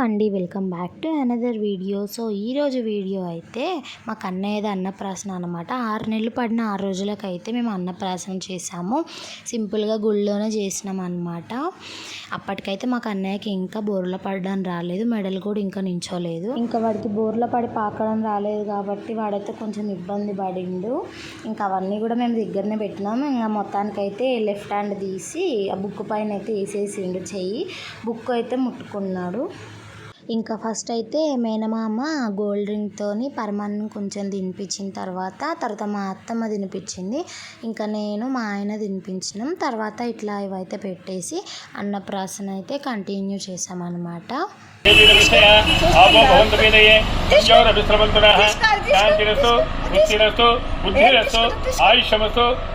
అండి, welcome back to another video. So ఈరోజు video అయితే మా కన్నయ్యది అన్నప్రాసన అనమాట. 6 నెలలు పడిన 6 రోజులకైతే మేము అన్నప్రాసన చేసాము. సింపుల్గా గుళ్ళోనే చేసినాం అనమాట. అప్పటికైతే మా కన్నయ్యకి ఇంకా బోర్ల పడడం రాలేదు, మెడలు కూడా ఇంకా నించోలేదు. ఇంకా వాడికి బోర్ల పడి పాకడం రాలేదు కాబట్టి వాడైతే కొంచెం ఇబ్బంది పడిండు. ఇంకా అవన్నీ కూడా మేము దగ్గరనే పెట్టినాము. ఇంకా మొత్తానికైతే లెఫ్ట్ హ్యాండ్ తీసి ఆ బుక్ పైన అయితే వేసేసిండు చెయ్యి. బుక్ అయితే ముట్టుకున్నాడు. ఇంకా ఫస్ట్ అయితే మేనమామ గోల్డ్ రింగ్తోని పరమాన్నం కొంచెం తినిపించిన తర్వాత మా అత్తమ్మ తినిపించింది. ఇంకా నేను మా ఆయన తినిపించినాం. తర్వాత ఇట్లా ఇవైతే పెట్టేసి అన్నప్రాసన అయితే కంటిన్యూ చేసామన్నమాట.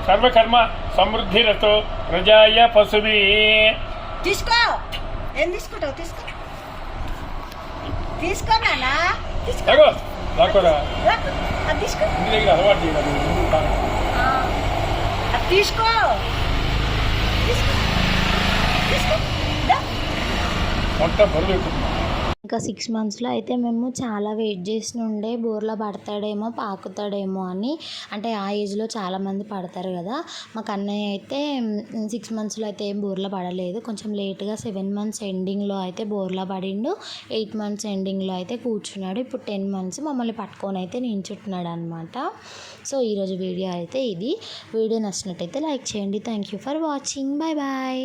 సర్వకర్మ సమృద్ధిరతో ప్రజాయ పశువి. తీసుకో, ఏం తీసుకుంటావు? తీసుకో తీసుకో నాన్న, తీసుకో. అది తీసుకో, అది తీసుకో, తీసుకో. ఇంకా 6 మంత్స్లో అయితే మేము చాలా వెయిట్ చేసి ఉండే బోర్లా పడతాడేమో పాకుతాడేమో అని. అంటే ఆ ఏజ్లో చాలామంది పడతారు కదా. మాకు అన్నయ్య అయితే 6 మంత్స్లో అయితే ఏం బోర్లా పడలేదు. కొంచెం లేట్గా 7 మంత్స్ ఎండింగ్లో అయితే బోర్లా పడిండు. 8 మంత్స్ ఎండింగ్లో అయితే కూర్చున్నాడు. ఇప్పుడు 10 మంత్స్ మమ్మల్ని పట్టుకొని అయితే నించుంటున్నాడు అనమాట. సో ఈరోజు వీడియో అయితే ఇది. వీడియో నచ్చినట్టయితే లైక్ చేయండి. Thank you for watching. Bye bye.